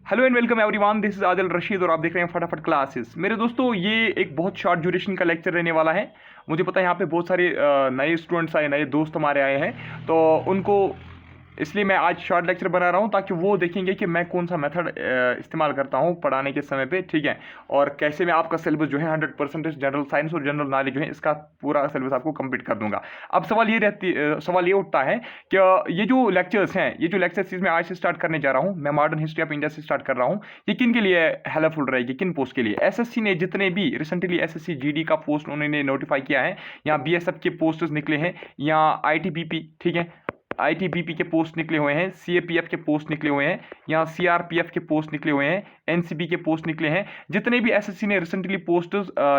Hello and welcome everyone, this is Adil Rashid और आप देख रहे हैं फटाफट क्लासेस। मेरे दोस्तों, ये एक बहुत शॉर्ट ड्यूरेशन का लेक्चर रहने वाला है। मुझे पता है यहाँ पे बहुत सारे नए स्टूडेंट्स आए, नए दोस्त हमारे आए हैं, तो उनको इसलिए मैं आज शॉर्ट लेक्चर बना रहा हूँ ताकि वो देखेंगे कि मैं कौन सा मेथड इस्तेमाल करता हूँ पढ़ाने के समय पे, ठीक है। और कैसे मैं आपका सिलेबस जो है 100% जनरल साइंस और जनरल नॉलेज जो है इसका पूरा सिलेबस आपको कंप्लीट कर दूंगा। अब सवाल ये उठता है कि ये जो लेक्चर्स मैं आज से स्टार्ट करने जा रहा हूँ, मैं मॉडर्न हिस्ट्री ऑफ इंडिया से स्टार्ट कर रहा हूँ। ये किन के लिए हेल्पफुल रहेगी, किन पोस्ट के लिए? एसएससी ने जितने भी रिसेंटली एसएससी जीडी का पोस्ट उन्होंने नोटिफाई किया है, या बीएसएफ के पोस्ट्स निकले हैं, या आईटीबीपी, ठीक है, आईटीबीपी के पोस्ट निकले हुए हैं, सीएपीएफ के पोस्ट निकले हुए हैं, या सीआरपीएफ के पोस्ट निकले हुए हैं, एनसीबी के पोस्ट निकले हैं। जितने भी एसएससी ने रिसेंटली पोस्ट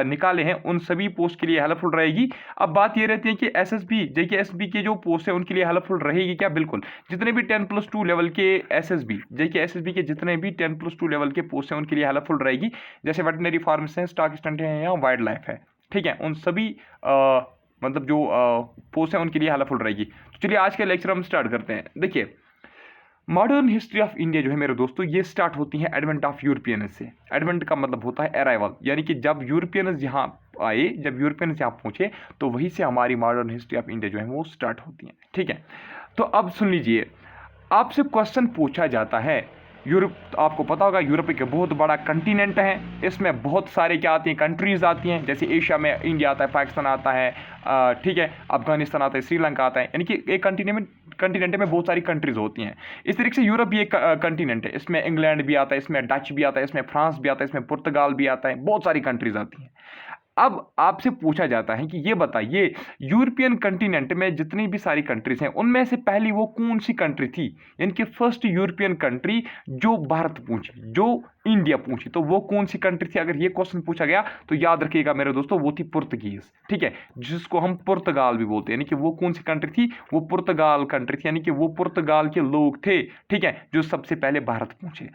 निकाले हैं उन सभी पोस्ट के लिए हेल्पफुल रहेगी। अब बात ये रहती है कि एसएसबी जेकेएसबी के जो पोस्ट है उनके लिए हेल्पफुल रहेगी क्या? बिल्कुल। जितने भी 10+2 लेवल के एसएसबी जेकेएसबी के जितने भी 10+2 लेवल के पोस्ट हैं उनके लिए हेल्पफुल रहेगी। जैसे वेटनरी फार्मेसिस्ट हैं, स्टॉक स्टंट है, या वाइल्ड लाइफ है, ठीक है, उन सभी मतलब जो पोस्ट है उनके लिए हेल्पफुल रहेगी। तो चलिए आज के लेक्चर हम स्टार्ट करते हैं। देखिए, मॉडर्न हिस्ट्री ऑफ इंडिया जो है मेरे दोस्तों, ये स्टार्ट होती है एडवेंट ऑफ यूरोपियंस से। एडवेंट का मतलब होता है अराइवल, यानी कि जब यूरोपियंस यहाँ आए, जब यूरोपियंस यहाँ पहुंचे, तो वहीं से हमारी मॉडर्न हिस्ट्री ऑफ इंडिया जो है वो स्टार्ट होती है, ठीक है। तो अब सुन लीजिए, आपसे क्वेश्चन पूछा जाता है, यूरोप, तो आपको पता होगा यूरोप एक बहुत बड़ा कंटिनेंट है, इसमें बहुत सारे क्या आती हैं, कंट्रीज आती हैं। जैसे एशिया में इंडिया आता है, पाकिस्तान आता है, ठीक है, अफगानिस्तान आता है, श्रीलंका आता है, यानी कि एक कंटिनेंट में बहुत सारी कंट्रीज होती हैं। इस तरीके से यूरोप भी एक कंटिनेंट है, इसमें इंग्लैंड भी आता है, इसमें डच भी आता है, इसमें फ्रांस भी आता है, इसमें पुर्तगाल भी आता है, बहुत सारी कंट्रीज आती हैं। अब आपसे पूछा जाता है कि ये बताइए, यूरोपियन कंटिनेंट में जितनी भी सारी कंट्रीज हैं उनमें से पहली वो कौन सी कंट्री थी, यानी कि फर्स्ट यूरोपियन कंट्री जो भारत पहुंची, जो इंडिया पहुंची, तो वो कौन सी कंट्री थी? अगर ये क्वेश्चन पूछा गया तो याद रखिएगा मेरे दोस्तों, वो थी पुर्तगीज, ठीक है, जिसको हम पुर्तगाल भी बोलते हैं। यानी कि वो कौन सी कंट्री थी? वो पुर्तगाल कंट्री थी, यानी कि वो पुर्तगाल के लोग थे, ठीक है, जो सबसे पहले भारत पहुंचे।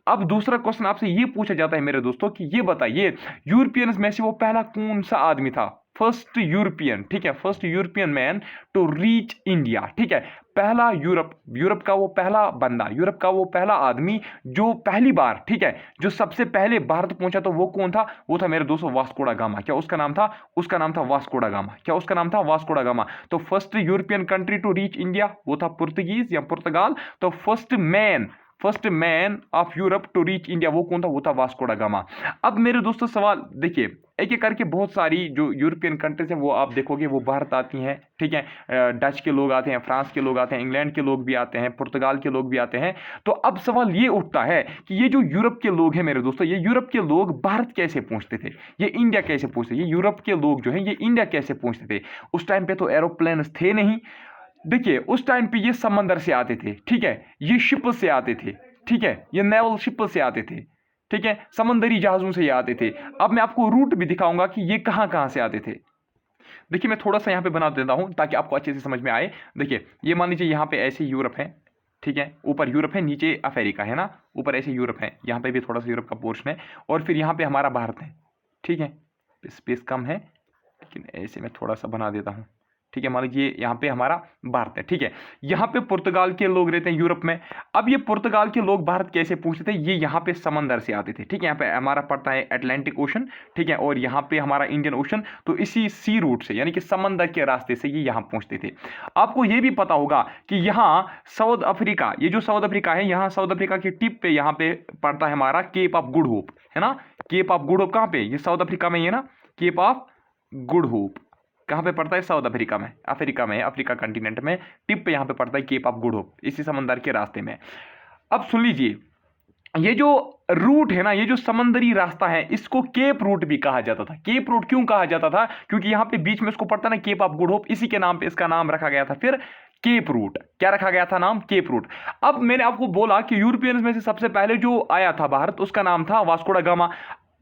अब दूसरा क्वेश्चन आपसे ये पूछा जाता है मेरे दोस्तों कि ये बताइए, यूरोपियंस में से वो पहला कौन सा आदमी था? फर्स्ट यूरोपियन, ठीक है, first European man to reach India, ठीक है, पहला यूरोप का वो पहला बंदा, यूरोप का वो पहला आदमी जो पहली बार, ठीक है, जो सबसे पहले भारत पहुंचा, तो वो कौन था? वो था मेरे दोस्तों वास्को डा गामा। क्या उसका नाम था? उसका नाम था वास्को डा गामा। क्या उसका नाम था? Vasco da Gama. तो first European country to reach India वो था पुर्तगीज या पुर्तगाल। तो first man of Europe to reach India वो कौन था? वो था वास्को डा गामा। अब मेरे दोस्तों सवाल देखिए, एक एक करके बहुत सारी जो यूरोपियन कंट्रीज हैं वो आप देखोगे वो भारत आती हैं, ठीक है, डच के लोग आते हैं, फ्रांस के लोग आते हैं, इंग्लैंड के लोग भी आते हैं, पुर्तगाल के लोग भी आते हैं। तो अब सवाल ये उठता है कि ये जो यूरोप के लोग हैं मेरे दोस्तों, ये यूरोप के लोग भारत कैसे पहुंचते थे, ये इंडिया कैसे पहुंचते, ये यूरोप के लोग जो हैं ये इंडिया कैसे पहुंचते थे? उस टाइम पे तो एरोप्लेन थे नहीं। देखिए, उस टाइम पे ये समंदर से आते थे, ठीक है, ये शिप से आते थे, ठीक है, ये नेवल शिप से आते थे, ठीक है, समंदरी जहाजों से ये आते थे। अब मैं आपको रूट भी दिखाऊंगा कि ये कहां कहां से आते थे। देखिए, मैं थोड़ा सा यहां पे बना देता हूं ताकि आपको अच्छे से समझ में आए। देखिए, ये मान लीजिए यहां पे ऐसे यूरोप है, ठीक है, ऊपर यूरोप है, नीचे अफ्रीका है ना, ऊपर ऐसे यूरोप है, यहां पे भी थोड़ा सा यूरोप का पोर्शन है, और फिर यहां पे हमारा भारत है, ठीक है, स्पेस कम है लेकिन ऐसे मैं थोड़ा सा बना देता हूं, ठीक है। मान लीजिए यहाँ पे हमारा भारत है, ठीक है, यहाँ पे पुर्तगाल के लोग रहते हैं यूरोप में। अब ये पुर्तगाल के लोग भारत कैसे पहुंचते थे? ये यहाँ पे समंदर से आते थे, ठीक है, यहाँ पे हमारा पड़ता है अटलांटिक ओशन, ठीक है, और यहाँ पे हमारा इंडियन ओशन, तो इसी सी रूट से यानी कि समंदर के रास्ते से ये यहाँ पहुंचते थे। आपको ये भी पता होगा कि यहाँ साउथ अफ्रीका, ये जो साउथ अफ्रीका है, यहाँ साउथ अफ्रीका की टिप पे यहाँ पे पड़ता है हमारा केप ऑफ गुड होप, है ना। केप ऑफ गुड होप कहाँ पे? ये साउथ अफ्रीका में ही है ना, केप ऑफ गुड होप कहाँ पे पड़ता है? साउथ अफ्रीका में, अफ्रीका में, अफ्रीका कंटिनेंट में टिप पे यहाँ पे पड़ता है केप ऑफ गुड होप, इसी समंदर के रास्ते में। अब सुन लीजिए, ये जो रूट है ना, ये जो समंदरी रास्ता है, इसको केप रूट भी कहा जाता था। केप रूट क्यों कहा जाता था? क्योंकि यहाँ पे बीच में इसको पड़ता ना केप ऑफ गुड होप, इसी के नाम पे इसका नाम रखा गया था फिर केप रूट। क्या रखा गया था नाम? Cape route. अब मैंने आपको बोला कि यूरोपियंस में से सबसे पहले जो आया था भारत, उसका नाम था वास्को डा गामा।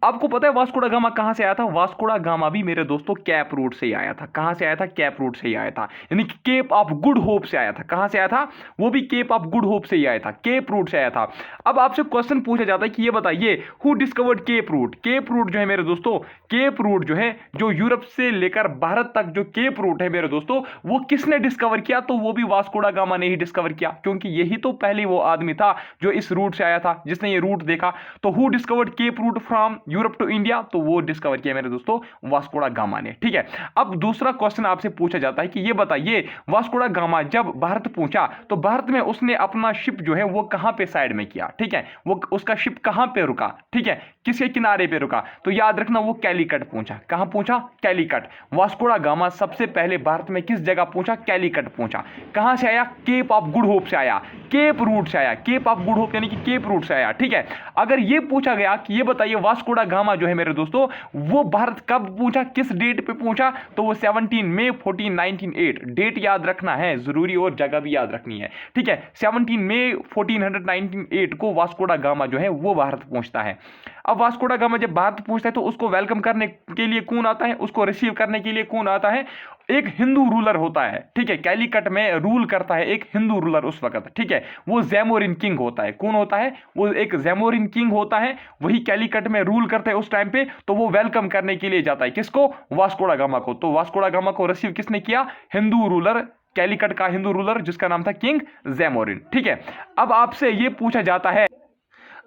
आपको पता है वास्को दा गामा कहां से आया था? वास्को दा गामा भी मेरे दोस्तों कैप रूट से ही आया था। कहां से आया था? कैप रूट से ही आया था, यानी कि केप ऑफ गुड होप से आया था। कहां से आया था? वो भी केप ऑफ गुड होप से ही आया था, केप रूट से आया था। अब आपसे क्वेश्चन पूछा जाता है कि ये बताइए who discovered Cape route? Cape route जो है मेरे दोस्तों, केप रूट जो है, जो यूरोप से लेकर भारत तक जो केप रूट है मेरे दोस्तों, वो किसने डिस्कवर किया? तो वो भी वास्को दा गामा ने ही डिस्कवर किया, क्योंकि यही तो पहले वो आदमी था जो इस रूट से आया था, जिसने ये रूट देखा। तो who discovered Cape route from Europe to India? तो वो डिस्कवर किया मेरे दोस्तों वास्को दा गामा ने। ठीक है, अब दूसरा क्वेश्चन आपसे पूछा जाता है कि ये बताइए वास्को दा गामा जब भारत पहुंचा तो भारत में उसने अपना शिप जो है वो कहां पे साइड में किया? ठीक है, वो उसका शिप कहां पे रुका? ठीक है, किसके किनारे पे रुका? तो याद रखना वो कैलीकट पहुंचा। कहां पहुंचा? कैलीकट। वास्को दा गामा सबसे पहले भारत में किस जगह पहुंचा? कैलीकट पहुंचा। कहां से आया? केप ऑफ गुड होप से आया, केप रूट से आया, केप ऑफ गुड होप यानी कि केप रूट से आया। ठीक है, अगर ये पूछा गया कि ये बताइए वास्को दा गामा जो है मेरे दोस्तों वो भारत कब पहुंचा, किस डेट पे पहुंचा? तो वो 17 मई 1498। डेट याद रखना है जरूरी और जगह भी याद रखनी है। ठीक है, 17 मई 1498 को वास्को दा गामा जो है वो भारत पहुंचता है। अब वास्को दा गामा जब भारत पहुंचता है तो उसको वेलकम करने के लिए कौन आता है? उसको रिसीव करने के लिए कौन आता है? एक हिंदू रूलर होता है। ठीक है, कैलीकट में रूल करता है एक हिंदू रूलर उस वक्त। ठीक है, वो जैमोरिन किंग होता है। कौन होता है? वो एक जैमोरिन किंग होता है, वही कैलीकट में रूल करता है उस टाइम पे। तो वो वेलकम करने के लिए जाता है किसको? वास्को दा गामा को। तो वास्को दा गामा को रिसीव किसने किया? हिंदू रूलर, कैलीकट का हिंदू रूलर जिसका नाम था किंग जैमोरिन। ठीक है, अब आपसे ये पूछा जाता है,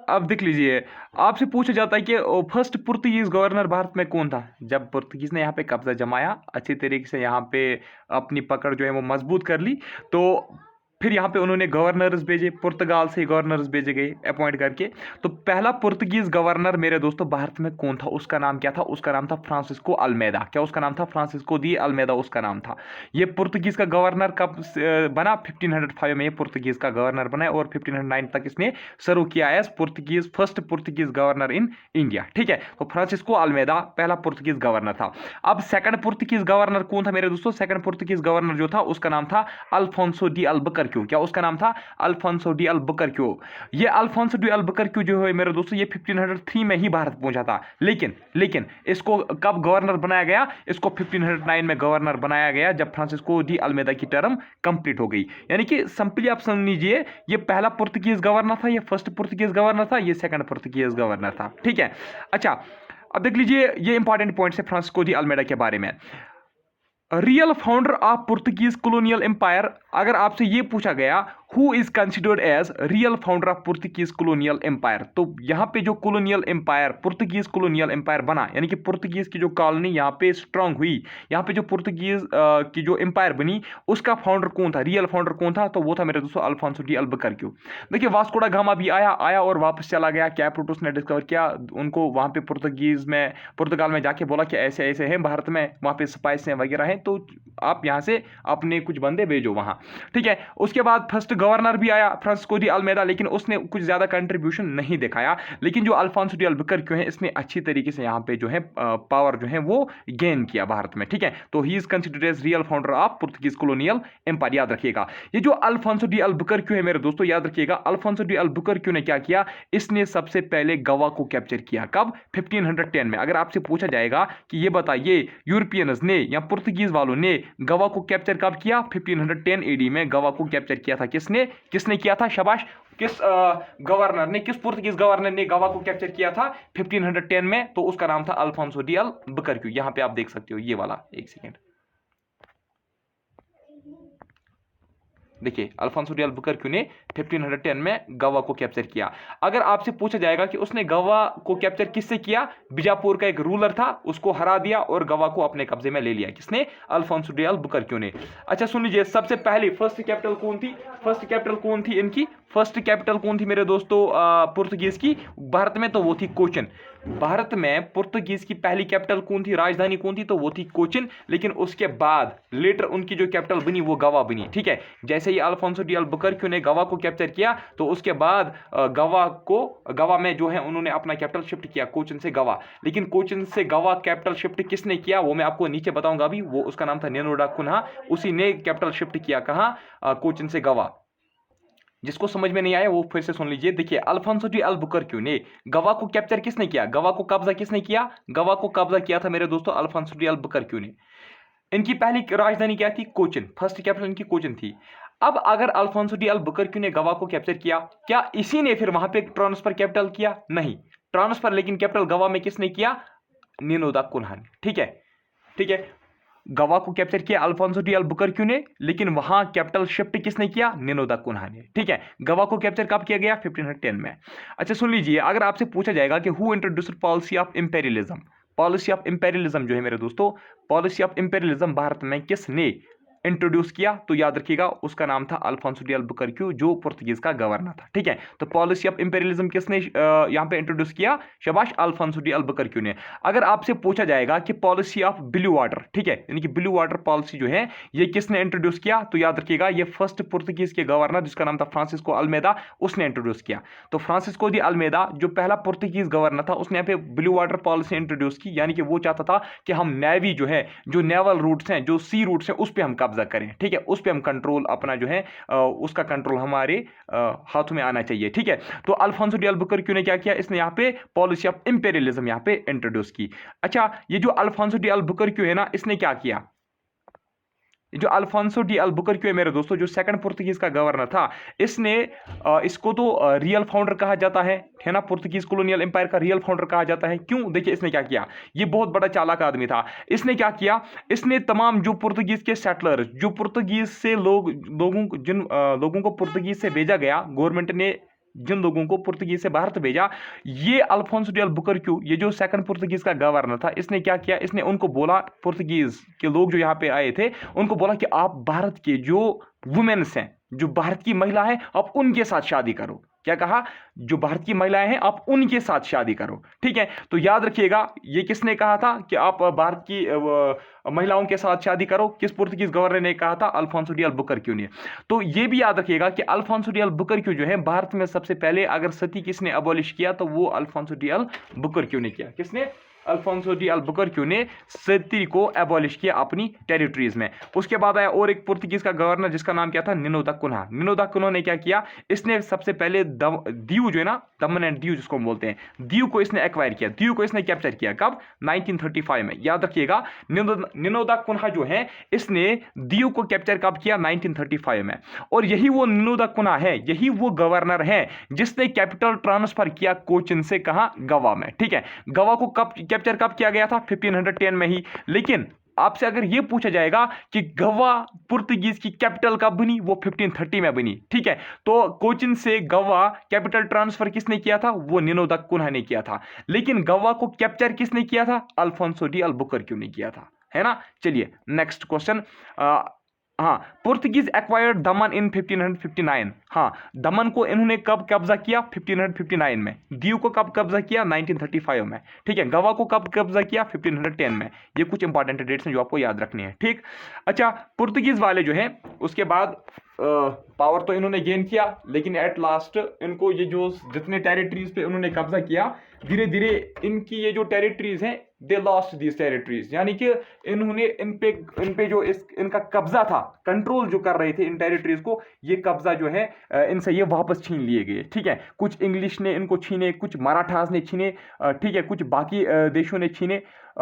अब देख लीजिए, आपसे पूछा जाता है कि फर्स्ट पुर्तगीज गवर्नर भारत में कौन था? जब पुर्तगीज ने यहाँ पे कब्जा जमाया, अच्छी तरीके से यहाँ पे अपनी पकड़ जो है वो मजबूत कर ली, तो फिर यहाँ पे उन्होंने गवर्नर्स भेजे, पुर्तगाल से गवर्नर्स भेजे गए अपॉइंट करके। तो पहला पुर्तगीज गवर्नर मेरे दोस्तों भारत में कौन था? उसका नाम क्या था? उसका नाम था फ्रांसिस्को अल्मेदा। क्या उसका नाम था? फ्रांसिस्को दी अल्मेदा उसका नाम था। ये पुर्तगीज का गवर्नर कब बना? 1505 में पुर्तगीज का गवर्नर बना और 1509 तक इसने सर्व किया as Portuguese, first Portuguese governor in India. ठीक है, तो फ्रांसिस्को अल्मेदा पहला पुर्तगीज गवर्नर था। अब सेकंड पुर्तगीज गवर्नर कौन था मेरे दोस्तों? सेकंड पुर्तगीज गवर्नर जो था उसका नाम था अल्फोंसो डी अल्बुकर्क्यू। क्या उसका नाम था? Alfonso de Albuquerque. ये अल्फोंसो डी अल्बुकर्क्यू जो है मेरे दोस्तों ये 1503 में ही भारत पहुंचा था। लेकिन इसको कब गवर्नर बनाया गया? इसको 1509 में गवर्नर बनाया गया जब फ्रांसिस्को डी अल्मेदा की टर्म कंप्लीट हो गई। यानी कि सिंपली आप समझ लीजिए ये पहला पुर्तगीज गवर्नर था, ये फर्स्ट पुर्तगीज गवर्नर था, ये सेकंड पुर्तगीज गवर्नर था। ठीक है, अच्छा अब देख लीजिए ये इंपॉर्टेंट पॉइंट्स है फ्रांसिस्को डी अल्मेडा के बारे में। Real founder of Portuguese colonial empire, अगर आपसे ये पूछा गया who is considered as real founder of Portuguese colonial empire, तो यहाँ पे जो colonial empire, Portuguese colonial empire बना, यानी कि पुर्तगीज की जो कॉलोनी यहाँ पे स्ट्रांग हुई, यहाँ पे जो पुर्तगीज की जो एम्पायर बनी उसका फाउंडर कौन था? रियल फाउंडर कौन था? तो वो था मेरे दोस्तों अल्फोंसो डी अल्बुकर्क्यू। देखिए वास्को दा गामा भी आया और वापस चला गया, कैप रूट उसने डिस्कवर किया, उनको वहाँ पे पुर्तगाल में जाके बोला कि ऐसे ऐसे हैं भारत में, वहाँ पे स्पाइस हैं वगैरह हैं, तो आप यहाँ से अपने कुछ बंदे भेजो वहाँ। ठीक है, उसके बाद फर्स्ट गवर्नर भी आया फ्रांसिस्को डी अल्मेदा, लेकिन उसने कुछ ज्यादा कंट्रीब्यूशन नहीं दिखाया। लेकिन जो अल्फोंसो डी अल्बुकर्क्यू है इसने अच्छी तरीके से यहाँ पे जो है पावर जो है वो गेन किया भारत में। ठीक है, तो he is considered as real founder of Portuguese colonial empire. याद रखिएगा ये जो अल्फोंसो डी अल्बुकर्क्यू है मेरे दोस्तों, याद रखिएगा अल्फोंसो डी अल्बुकर्क्यू ने क्या किया? इसने सबसे पहले गोवा को कैप्चर किया। कब? 1510 में। अगर आपसे पूछा जाएगा कि ये बताइए यूरोपियंस ने या पुर्तगीज वालों ने गोवा को कैप्चर कब किया? 1510 एडी में गोवा को कैप्चर किया था। किसने किया था? शाबाश, किस गवर्नर ने, किस पुर्तगीज गवर्नर ने गोवा को कैप्चर किया था 1510 में? तो उसका नाम था अल्फोंसो डी अल्बुकर्क्यू। यहां पे आप देख सकते हो ये वाला, एक सेकेंड देखिए, अल्फोंसो डी अल्बुकर्क्यू ने 1510 में गोवा को कैप्चर किया। अगर आपसे पूछा जाएगा कि उसने गोवा को कैप्चर किससे किया? बीजापुर का एक रूलर था, उसको हरा दिया और गोवा को अपने कब्जे में ले लिया। किसने? अल्फोंसो डी अल्बुकर्क्यू ने। अच्छा सुन लीजिए, सबसे पहले फर्स्ट कैपिटल कौन थी? फर्स्ट कैपिटल कौन थी इनकी? फर्स्ट कैपिटल कौन थी मेरे दोस्तों पुर्तगीज की भारत में? तो वो थी कोचिन। भारत में पुर्तगीज की पहली कैपिटल कौन थी, राजधानी कौन थी? तो वो थी कोचिन। लेकिन उसके बाद लेटर उनकी जो कैपिटल बनी वो गोवा बनी। ठीक है, जैसे ही अल्फोंसो डी अल्बुकर्क्यू ने गोवा को कैप्चर किया तो उसके बाद गोवा में जो है उन्होंने अपना कैपिटल शिफ्ट किया कोचिन से गोवा। लेकिन कोचिन से गोवा कैपिटल शिफ्ट किसने किया वो मैं आपको नीचे बताऊंगा अभी। वो उसका नाम था नेनोडा कुन्हा, उसी ने कैपिटल शिफ्ट किया। कहां? कोचिन से गोवा। जिसको समझ में नहीं आया वो फिर से सुन लीजिए। देखिए, अल्फांसो डी अल्बुकर्क्यू ने गवा को कैप्चर किसने किया, गवा को कब्जा किसने किया, गवा को कब्जा किया था मेरे दोस्तों अल्फांसो डी अल्बुकर्क्यू ने। इनकी पहली राजधानी क्या थी, कोचिन, फर्स्ट कैपिटल इनकी कोचिन थी। अब अगर अल्फांसो डी अल्बुकर्क्यू ने गवा को कैप्चर किया, क्या इसी ने फिर वहां पे ट्रांसफर कैपिटल किया, नहीं, ट्रांसफर लेकिन कैपिटल गवा में किसने किया, निनो दा कुन्हा ने। ठीक है, ठीक है, गवा को कैप्चर किया अल्फांसो डी अल्बुकर्क्यू ने, लेकिन वहां कैपिटल शिफ्ट किसने किया, निनो दा कुन्हा ने। ठीक है, गवा को कैप्चर कब किया गया, 1510 में। अच्छा सुन लीजिए, अगर आपसे पूछा जाएगा कि who introduced policy of imperialism, policy of imperialism जो है मेरे दोस्तों, पॉलिसी ऑफ इंपेरियलिज्म भारत में किसने इंट्रोड्यूस किया, तो याद रखिएगा उसका नाम था अल्फांसो डी अल्बुकर्क्यू, जो पुर्तगीज का गवर्नर था। ठीक है, तो पॉलिसी ऑफ इंपेरियलिज्म किसने यहां पे इंट्रोड्यूस किया, शाबाश, अल्फांसो डी अल्बुकर्क्यू ने। अगर आपसे पूछा जाएगा कि पॉलिसी ऑफ ब्लू वाटर, ठीक है, यानी कि ब्लू वाटर पॉलिसी जो है ये किसने इंट्रोड्यूस किया, तो याद रखिएगा ये फर्स्ट पुर्तगीज के गवर्नर जिसका नाम था फ्रांसिस्को अल्मेदा, उसने इंट्रोड्यूस किया। तो फ्रांसिस्को दी अल्मेदा जो पहला पुर्तगीज गवर्नर था, उसने यहाँ पे ब्लू वाटर पॉलिसी इंट्रोड्यूस की, यानी कि वो चाहता था कि हम नेवी जो है, जो नेवल रूट्स हैं, जो सी रूट्स हैं, उस पर हम कब्जा करें। ठीक है, उस पर हम कंट्रोल अपना जो है उसका कंट्रोल हमारे हाथों में आना चाहिए। ठीक है, तो अल्फांसो डी अल्बुकर्क्यू ने क्या किया, इसने यहाँ पे पॉलिसी ऑफ इंपेरियलिज्म यहाँ पे इंट्रोड्यूस की। अच्छा, ये जो अल्फांसो डी अल्बुकर्क्यू है ना, इसने क्या किया, जो अल्फांसो डी अल्बुकर्क्यू है मेरे दोस्तों, जो सेकंड पुर्तगीज का गवर्नर था, इसने इसको तो रियल फाउंडर कहा जाता है ना, पुर्तगीज कॉलोनियल एम्पायर का रियल फाउंडर कहा जाता है। क्यों, देखिए इसने क्या किया, ये बहुत बड़ा चालाक आदमी था। इसने क्या किया, इसने तमाम जो पुर्तगीज के सेटलर, जो पुर्तगीज से जिन लोगों को पुर्तगीज से भेजा गया, गवर्नमेंट ने जिन लोगों को पुर्तगीज से भारत भेजा, ये अल्फांसो डी अल्बुकर्क्यू, ये जो सेकंड पुर्तगीज का गवर्नर था, इसने क्या किया, इसने उनको बोला, पुर्तगीज के लोग जो यहाँ पे आए थे उनको बोला कि आप भारत के जो वुमेन्स हैं, जो भारत की महिला है, आप उनके साथ शादी करो। क्या कहा, जो भारत की महिलाएं हैं आप उनके साथ शादी करो। ठीक है, तो याद रखिएगा ये किसने कहा था कि आप भारत की महिलाओं के साथ शादी करो, किस पुर्तगीज गवर्नर ने कहा था, अल्फांसो डी अल्बुकर्क्यू ने। तो ये भी याद रखिएगा कि अल्फांसो डी अल्बुकर्क्यू जो है भारत में सबसे पहले अगर सती किसने अबॉलिश किया, तो वो अल्फांसो डी अल्बुकर्क्यू ने किया। किसने, अल्फांसो डी अल्बुकर्क्यू ने सती को एबॉलिश किया अपनी टेरिटरीज में। उसके बाद आया और एक पुर्तगीज का गवर्नर जिसका नाम क्या था, निनो दा कुन्हा। निनो दा कुन्हा ने क्या किया, इसने सबसे पहले दीव जो है ना, दमन एंड दीव जिसको हम बोलते हैं, दीव को इसने एक्वायर किया, दीव को इसने कैप्चर किया। कब, 1935 में। याद रखिएगा निनो दा कुन्हा जो है, इसने दीव को कैप्चर कब किया, 1935 में। और यही वो निनो दा कुन्हा है, यही वो गवर्नर है जिसने कैपिटल ट्रांसफर किया कोचिन से, कहां, गवा में। ठीक है, गवा को कब कैप्चर कब किया गया था, 1510 में ही। लेकिन आपसे अगर यह पूछा जाएगा कि गवा पुर्तगीज की कैपिटल कब बनी, वो 1530 में बनी। ठीक है, तो कोचिन से गवा कैपिटल ट्रांसफर किसने किया था, वो निनो दा कुन्हा ने किया था। लेकिन गवा को कैप्चर किसने किया था, अल्फांसो डी अल्बुकर्क्यू ने किया था, है ना। चलिए नेक्स्ट क्वेश्चन। हाँ, पुर्तगीज एक्वायर्ड दमन इन 1559। हाँ, दमन को इन्होंने कब कब्जा किया, 1559 में। दीव को कब कब्जा किया, 1935 में। ठीक है, गवा को कब कब्जा किया, 1510 में। ये कुछ इंपॉर्टेंट डेट्स हैं जो आपको याद रखनी है। ठीक, अच्छा, पुर्तगीज वाले जो हैं उसके बाद पावर तो इन्होंने गेन किया, लेकिन एट लास्ट इनको ये जो जितने टेरिटरीज पे उन्होंने कब्जा किया, धीरे धीरे इनकी ये जो टेरिटरीज हैं, दे लॉस्ट दीज टेरिटरीज, यानी कि इन्होंने इन पे जो इनका कब्जा था, कंट्रोल जो कर रहे थे इन टेरिटरीज को, ये कब्जा जो है इनसे ये वापस छीन लिए गए। ठीक है, कुछ इंग्लिश ने इनको छीने, कुछ मराठास ने छीने, ठीक है, कुछ बाकी देशों ने छीने,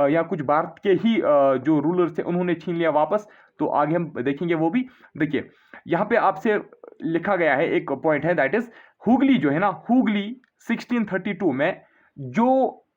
या कुछ भारत के ही जो रूलर्स थे उन्होंने छीन लिया वापस। तो आगे हम देखेंगे वो भी। देखिए यहाँ पे आपसे लिखा गया है एक पॉइंट है, दैट इज हुगली जो है ना, हुगली 1632 में जो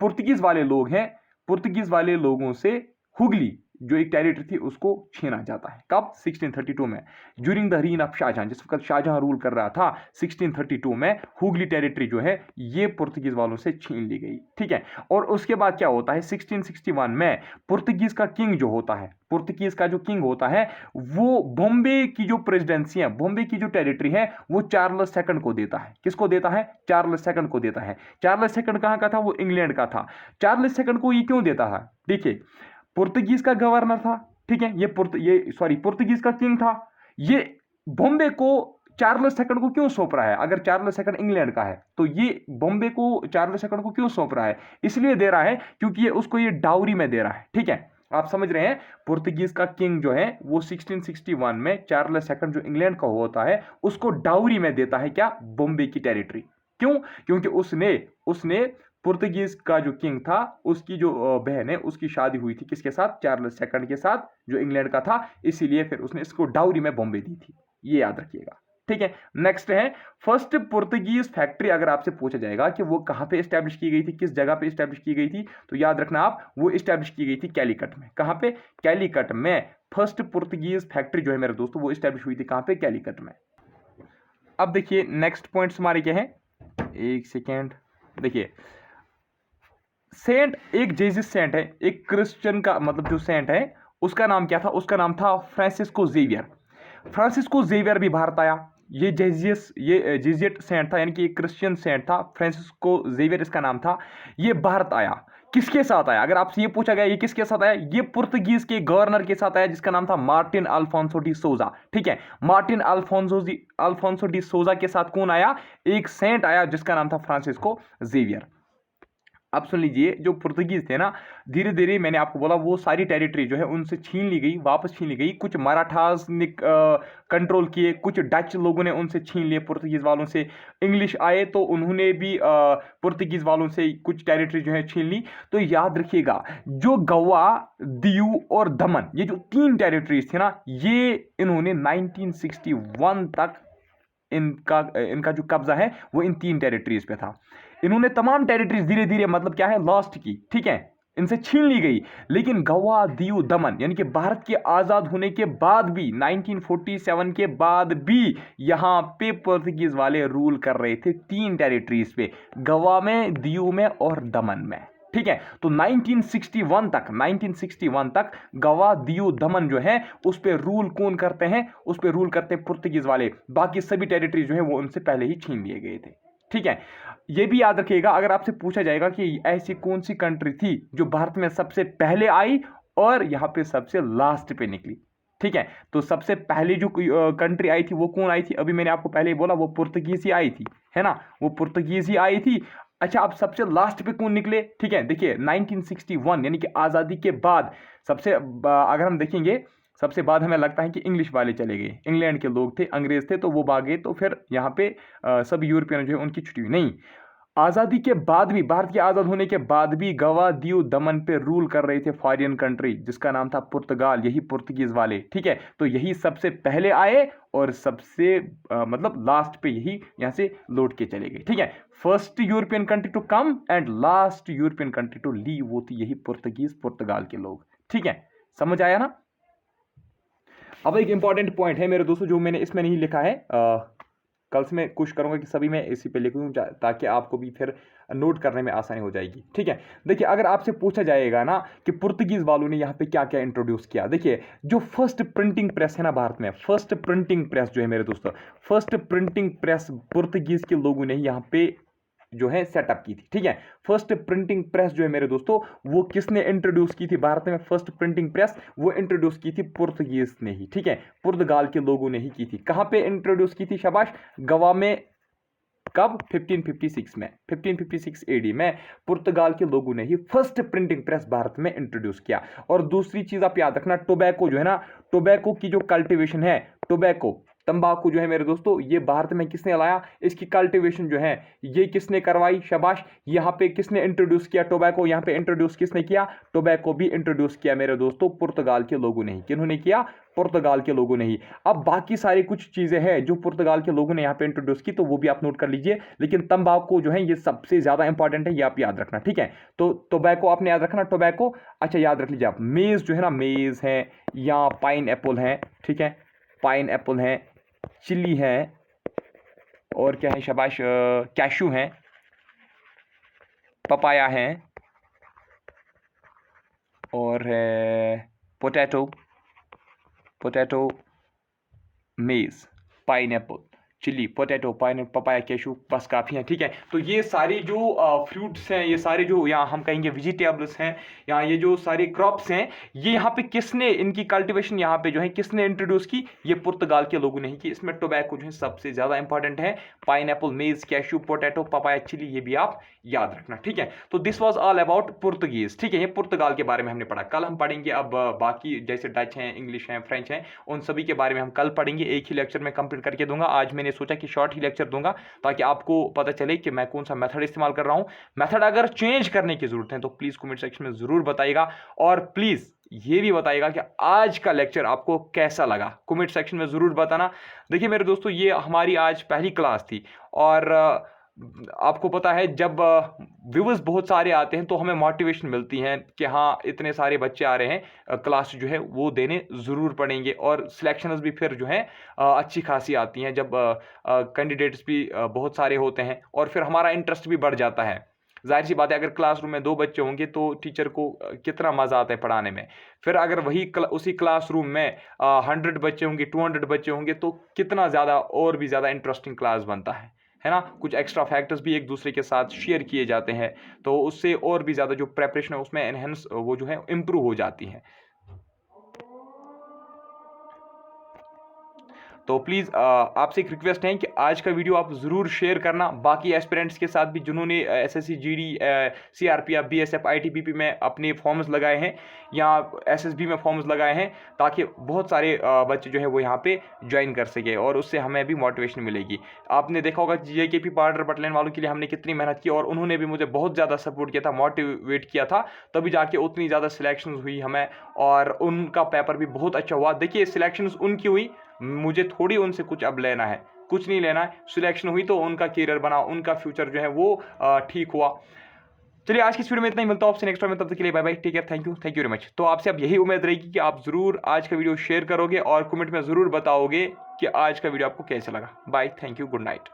पुर्तगीज वाले लोग हैं, पुर्तगीज वाले लोगों से हुगली जो एक टेरिटरी थी उसको छीना जाता है। कब, 1632 में, during the reign of Shahjahan, जिस वक्त शाहजहां रूल कर रहा था, 1632 में हुगली टेरिटरी जो है ये पुर्तगीज वालों से छीन ली गई। ठीक है, और उसके बाद क्या होता है, 1661 में पुर्तगीज का किंग जो होता है, पुर्तगीज का जो किंग होता है, वो बॉम्बे की जो प्रेसिडेंसी है, बॉम्बे की जो टेरिटरी है, वो चार्ल्स सेकंड को देता है। किसको देता है, चार्ल्स सेकंड को देता है। चार्ल्स सेकंड कहां का था, वो इंग्लैंड का था। चार्ल्स सेकंड को ये क्यों देता है, देखिए, पुर्तगीज का गवर्नर था, ठीक है, ये पुर्तगीज का किंग था, ये बॉम्बे को चार्ल्स सेकंड को क्यों सौंप रहा है। अगर चार्ल्स सेकंड इंग्लैंड का है तो ये बॉम्बे को चार्ल्स सेकंड को क्यों सौंप रहा है, इसलिए दे रहा है क्योंकि ये उसको ये डाउरी में दे रहा है। ठीक है, आप समझ रहे हैं, पुर्तगीज का किंग जो है वो 1661 में चार्ल्स सेकंड जो इंग्लैंड का होता है उसको डाउरी में देता है क्या, बॉम्बे की टेरिटरी। क्यों? क्योंकि उसने उसने पुर्तगीज का जो किंग था उसकी जो बहन है उसकी शादी हुई थी किसके साथ, चार्ल्स सेकंड के साथ जो इंग्लैंड का था, इसीलिए फिर उसने इसको डाउरी में बॉम्बे दी थी, ये याद रखिएगा। ठीक है, नेक्स्ट है फर्स्ट पुर्तगीज फैक्ट्री। अगर आपसे पूछा जाएगा कि वो कहां पे स्टैब्लिश की गई थी, किस जगह पे स्टैब्लिश की गई थी, तो याद रखना आप, वो स्टैब्लिश की गई थी कैलीकट में। कहां पे? कैलीकट में फर्स्ट पुर्तगीज फैक्ट्री जो है मेरे दोस्तों वो स्टैब्लिश हुई थी कहां पे, कैलीकट में। अब देखिए नेक्स्ट पॉइंट्स हमारे क्या है, एक सेकेंड, देखिए सेंट, एक जेजिस सेंट है, एक क्रिश्चियन का मतलब जो सेंट है उसका नाम क्या था, उसका नाम था फ्रांसिस्को जेवियर। फ्रांसिस्को जेवियर भी भारत आया। ये जेजियट सेंट था, यानी कि एक क्रिश्चियन सेंट था, फ्रांसिस्को जेवियर इसका नाम था। ये भारत आया, किसके साथ आया? अगर आपसे ये पूछा गया ये किसके साथ आया, ये पुर्तगीज के गवर्नर के साथ आया जिसका नाम था मार्टिन अल्फोंसो डी सोजा। ठीक है, मार्टिन अल्फोंसो डी सोजा के साथ कौन आया, एक सेंट आया जिसका नाम था फ्रांसिस्को जेवियर। अब सुन लीजिए, जो पुर्तगीज थे ना, धीरे धीरे मैंने आपको बोला वो सारी टेरिटरी जो है उनसे छीन ली गई, वापस छीन ली गई। कुछ मराठास ने कंट्रोल किए, कुछ डच लोगों ने उनसे छीन लिए पुर्तगीज वालों से। इंग्लिश आए तो उन्होंने भी पुर्तगीज वालों से कुछ टेरिटरी जो है छीन ली। तो याद रखिएगा, जो गोवा, दीव और दमन, ये जो तीन टेरिटरीज थे ना, ये इन्होंने 1961 तक इनका इनका जो कब्जा है वो इन तीन टेरिटरीज पे था। इन्होंने तमाम टेरिटरीज धीरे धीरे मतलब क्या है लॉस्ट की, ठीक है, इनसे छीन ली गई। लेकिन गोवा, दीव, दमन यानी कि भारत के आजाद होने के बाद भी 1947 के बाद भी यहां पे पोर्तुगीज वाले रूल कर रहे थे तीन टेरिटरीज पे, गोवा में, दीव में और दमन में। ठीक है, तो 1961 तक गोवा, दीव, दमन जो है उस पे रूल कौन करते हैं, उस पे रूल करते हैं पुर्तगीज वाले। बाकी सभी टेरिटरी जो है वो उनसे पहले ही छीन लिए गए थे। ठीक है, ये भी याद रखिएगा, अगर आपसे पूछा जाएगा कि ऐसी कौन सी कंट्री थी जो भारत में सबसे पहले आई और यहां पे सबसे लास्ट पे निकली। ठीक है, तो सबसे पहले जो कंट्री आई थी वो कौन आई थी, अभी मैंने आपको पहले ही बोला वो पुर्तगीज ही आई थी, है ना, वो पुर्तगीज ही आई थी। अच्छा, अब सबसे लास्ट पे कौन निकले? ठीक है, देखिए 1961 यानी कि आज़ादी के बाद सबसे अगर हम देखेंगे सबसे बाद हमें लगता है कि इंग्लिश वाले चले गए, इंग्लैंड के लोग थे, अंग्रेज थे तो वो भागे, तो फिर यहाँ पे सब यूरोपियन जो है उनकी छुट्टी हुई नहीं। आज़ादी के बाद भी, भारत के आज़ाद होने के बाद भी गोवा, दीव, दमन पे रूल कर रहे थे फॉरेन कंट्री जिसका नाम था पुर्तगाल, यही पुर्तगीज वाले। ठीक है, तो यही सबसे पहले आए और सबसे मतलब लास्ट पे यही यहाँ से लौट के चले गए। ठीक है, first European country to come and last European country to leave वो थी यही पुर्तगीज, पुर्तगाल के लोग। ठीक है, समझ आया ना? अब एक इंपॉर्टेंट पॉइंट है मेरे दोस्तों जो मैंने इसमें नहीं लिखा है, कल से मैं कोशिश करूंगा कि सभी मैं इसी पे लिखूं ताकि आपको भी फिर नोट करने में आसानी हो जाएगी। ठीक है, देखिए अगर आपसे पूछा जाएगा ना कि पुर्तगीज वालों ने यहाँ पे क्या क्या इंट्रोड्यूस किया, देखिए जो फर्स्ट प्रिंटिंग प्रेस है ना भारत में, फर्स्ट प्रिंटिंग प्रेस जो है मेरे दोस्तों, फर्स्ट प्रिंटिंग प्रेस पुर्तगीज के लोगों ने यहाँ पे जो है सेटअप की थी। ठीक है, फर्स्ट प्रिंटिंग प्रेस जो है मेरे दोस्तों वो किसने इंट्रोड्यूस की थी भारत में, फर्स्ट प्रिंटिंग प्रेस वो इंट्रोड्यूस की थी पुर्तगीज ने ही। ठीक है, पुर्तगाल के लोगों ने ही की थी। कहां पे इंट्रोड्यूस की थी? शाबाश, गोवा में। कब? 1556 में, 1556 एडी में पुर्तगाल के लोगों ने ही फर्स्ट प्रिंटिंग प्रेस भारत में इंट्रोड्यूस किया। और दूसरी चीज आप याद रखना, टोबैको जो है ना, टोबैको की जो कल्टीवेशन है, टोबैको तंबाकू जो है मेरे दोस्तों ये भारत में किसने लाया, इसकी कल्टीवेशन जो है ये किसने करवाई? शाबाश, यहाँ पे किसने इंट्रोड्यूस किया टोबैको, यहाँ पे इंट्रोड्यूस किसने किया? टोबैको भी इंट्रोड्यूस किया मेरे दोस्तों पुर्तगाल के लोगों ने ही। किन्होंने किया? पुर्तगाल के लोगों ने ही। अब बाकी सारी कुछ चीजें हैं जो पुर्तगाल के लोगों ने यहाँ पे इंट्रोड्यूस की, तो वो भी आप नोट कर लीजिए, लेकिन तंबाकू जो है ये सबसे ज्यादा इंपॉर्टेंट है, ये आप याद रखना। ठीक है, तो टोबैको आपने याद रखना, टोबैको। अच्छा, याद रख लीजिए आप, मेज जो है ना, मेज है या पाइन एप्पल है। ठीक है, पाइन एप्पल है, चिली है, और क्या है शाबाश, कैशू है, पपाया है, और potato, potato, maize, pineapple, chilli, potato, pineapple, papaya, cashew, बस काफ़ी हैं, ठीक है। तो ये सारी जो फ्रूट्स हैं, ये सारे जो यहाँ हम कहेंगे वेजिटेबल्स हैं, यहाँ ये जो सारे क्रॉप्स हैं, ये यहाँ पे किसने इनकी कल्टीवेशन यहाँ पे जो है किसने इंट्रोड्यूस की? ये पुर्तगाल के लोगों ने ही की। इसमें टोबैको जो है सबसे ज़्यादा इंपॉर्टेंट है। पाइनएप्पल, मेज, कैशू, पोटैटो, पपाया, चिली, ये भी आप याद रखना, ठीक है। तो this was all about Portuguese, ठीक है। ये पुर्तगाल के बारे में हमने पढ़ा। कल हम पढ़ेंगे अब बाकी जैसे डच हैं, इंग्लिश हैं, फ्रेंच हैं, उन सभी के बारे में हम कल पढ़ेंगे। एक ही लेक्चर में कंप्लीट करके दूंगा। आज मैंने सोचा कि शॉर्ट ही लेक्चर दूंगा ताकि आपको पता चले कि मैं कौन सा मेथड इस्तेमाल कर रहा हूं। मेथड अगर चेंज करने की जरूरत है तो प्लीज कमेंट सेक्शन में जरूर बताइएगा, और प्लीज ये भी बताइएगा कि आज का लेक्चर आपको कैसा लगा। कमेंट सेक्शन में जरूर बताना। देखिए मेरे दोस्तों, ये हमारी आज पहली क्लास थी, और आपको पता है जब व्यूअर्स बहुत सारे आते हैं तो हमें मोटिवेशन मिलती है कि हाँ इतने सारे बच्चे आ रहे हैं, क्लास जो है वो देने ज़रूर पड़ेंगे, और सिलेक्शंस भी फिर जो है अच्छी खासी आती हैं जब कैंडिडेट्स भी बहुत सारे होते हैं, और फिर हमारा इंटरेस्ट भी बढ़ जाता है। जाहिर सी बात है, अगर क्लासरूम में 2 बच्चे होंगे तो टीचर को कितना मज़ा आता है पढ़ाने में। फिर अगर उसी क्लासरूम में 100 बच्चे होंगे, 200 बच्चे होंगे, तो कितना ज़्यादा और भी ज़्यादा इंटरेस्टिंग क्लास बनता है ना। कुछ एक्स्ट्रा फैक्टर्स भी एक दूसरे के साथ शेयर किए जाते हैं, तो उससे और भी ज़्यादा जो प्रेपरेशन है उसमें एनहेंस वो जो है इम्प्रूव हो जाती है। तो प्लीज़ आपसे एक रिक्वेस्ट है कि आज का वीडियो आप ज़रूर शेयर करना बाकी एस्पिरेंट्स के साथ भी जिन्होंने SSC, GD, CRPF, BSF, ITBP में अपने फॉर्म्स लगाए हैं या एसएसबी में फॉर्म्स लगाए हैं, ताकि बहुत सारे बच्चे जो है वो यहाँ पे ज्वाइन कर सके और उससे हमें भी मोटिवेशन मिलेगी। आपने देखा होगा जेकेपी पार्डर बटालियन वालों के लिए हमने कितनी मेहनत की, और उन्होंने भी मुझे बहुत ज़्यादा सपोर्ट किया था, मोटिवेट किया था, तभी जाके उतनी ज़्यादा सिलेक्शन हुई हमें, और उनका पेपर भी बहुत अच्छा हुआ। देखिए सिलेक्शन उनकी हुई, मुझे थोड़ी उनसे कुछ अब लेना है, कुछ नहीं लेना है। सिलेक्शन हुई तो उनका करियर बना, उनका फ्यूचर जो है वो ठीक हुआ। चलिए आज की इस वीडियो में इतना ही, मिलता हूं आपसे नेक्स्ट टाइम में, तब तक के लिए bye bye, take care, thank you very much. तो आपसे अब यही उम्मीद रहेगी कि आप जरूर आज का वीडियो शेयर करोगे और कमेंट में जरूर बताओगे कि आज का वीडियो आपको कैसा लगा। Bye, thank you, good night.